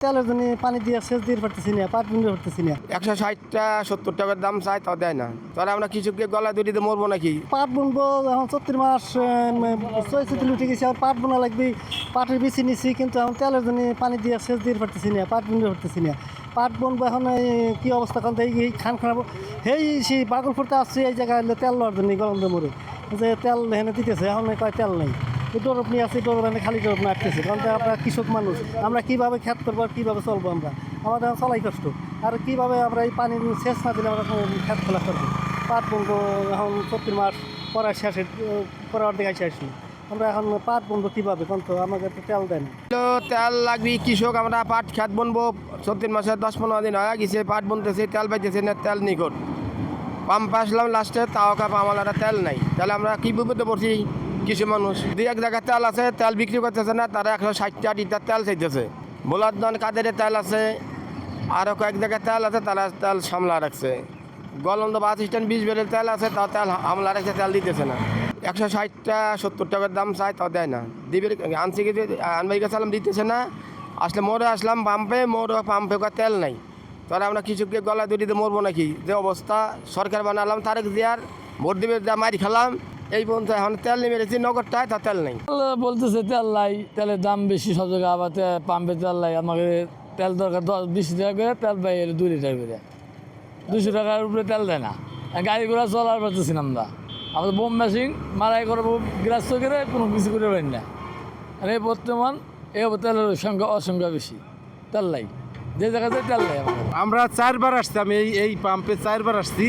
তেলের জন্য পানি দিয়ে সেচ দিয়ে পারতেছি না, পাট বিন্দু পারতেছি না। 160টা 70 টাকার দাম চাই, তাও দেয় না। তাহলে আমরা কৃষককে গলা দড়িতে মরবো নাকি? পাট বুনবো এখন 34 মাস 64 উঠে গেছে, আর পাট বোনা লাগবে। পাটের বিচি নিছি, কিন্তু এখন তেলের জন্য পানি দিয়ে সেচ দিয়ে পারতেছি না, পাট বিন্দু পারতেছি না। পাট বুনবো এখন কি অবস্থা, কারণ এই খান খারাপ সেই বাগলপুরতে আসছে, এই জায়গায় তেল লওয়ার জন্য গরম মরে যে তেল এখানে দিতেছে, এখন কয় তেল নেই। ডরব নিয়ে আসছি, ডরব এনে খালি ডরব না আটকেছে, কারণ আমরা কৃষক মানুষ, আমরা কীভাবে খেত করবো আর কীভাবে চলবো, আমাদের এখন চলাই কষ্ট। আর কীভাবে আমরা এই পানি সেচ না দিলে আমরা খেত খোলা করবো। পাট বুনবো এখন 34 মাস পড়ার শেষে পরের অর্ধেক আসি আমরা এখন পাট বুনবো কীভাবে, কারণ তো আমাকে তো তেল দেয় না। তেল লাগবে কৃষক, আমরা পাট খেত বুনবো 34 মাসে 10-15 দিন হয়ে গেছে, পাট বুনতেছে, তেল পাইতেছে না, তেল নিকট পাম্প আসলাম লাস্টে, তাও কাপ আমার তেল নাই। তাহলে আমরা কী বিপদে পড়ছি কিছু মানুষ। দুই এক জায়গায় তেল আছে, তেল বিক্রি করতেছে না, তারা 160টা লিটার তেল চাইতেছে। বোলারদন কাদের তেল আছে, আরও কয়েক জায়গায় তেল আছে, তারা তেল সামলা রাখছে। গলন্দ বাস স্ট্যান্ড 20 বেলের তেল আছে, তাও তেল হামলা রাখছে, তেল দিতেছে না। 160টা 70 টাকার দাম চাই, তাও দেয় না। দিবে আনছি কিছু আনবাই গেছিলাম, দিতেছে না। আসলে মোড়ে আসলাম পাম্পে তেল নাই। তাহলে আমরা কৃষককে গলা দড়িতে মরবো নাকি? যে অবস্থা সরকার বানালাম, তারেক জিয়ার ভোট দিবে, মারি খেলাম, এই পর্যন্ত এখন তেল নেমে রেখেছি নগরটায়, তা তেল নেই। বলতেছে তেল নাই, তেলের দাম বেশি সব জায়গায়, আবার পাম্পে তেল নাই। আমাকে তেল দরকার 10-20 টাকা করে, তেল পাই 2 লিটার করে, 200 টাকার উপরে তেল দেয় না। গাড়ি ঘোড়া চলার পারতেছি না আমরা, আমাদের বোম মেশিন মারাই করবো, গ্রাস্য করে কোনো কিছু করে পারি না। আর এই বর্তমান এই তেলের সংখ্যা অসংখ্যা বেশি, তেল নাই, যে জায়গাতে তেল নেই। আমরা 4বার আসছি, আমি এই পাম্পে 4বার আসছি,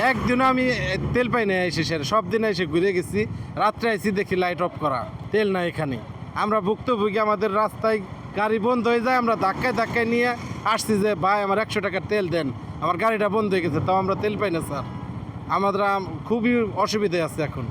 একদিনও আমি তেল পাই না। এসে সব দিন এসে ঘুরে গেছি, রাত্রে আইসি দেখি লাইট অফ করা, তেল নাই এখানে। আমরা ভুক্তভোগী, আমাদের রাস্তায় গাড়ি বন্ধ হয়ে যায়, আমরা ধাক্কায় নিয়ে আসছি যে ভাই আমার 100 টাকার তেল দেন, আমার গাড়িটা বন্ধ হয়ে গেছে, তাও আমরা তেল পাই না স্যার। আমাদের খুবই অসুবিধা আছে এখন।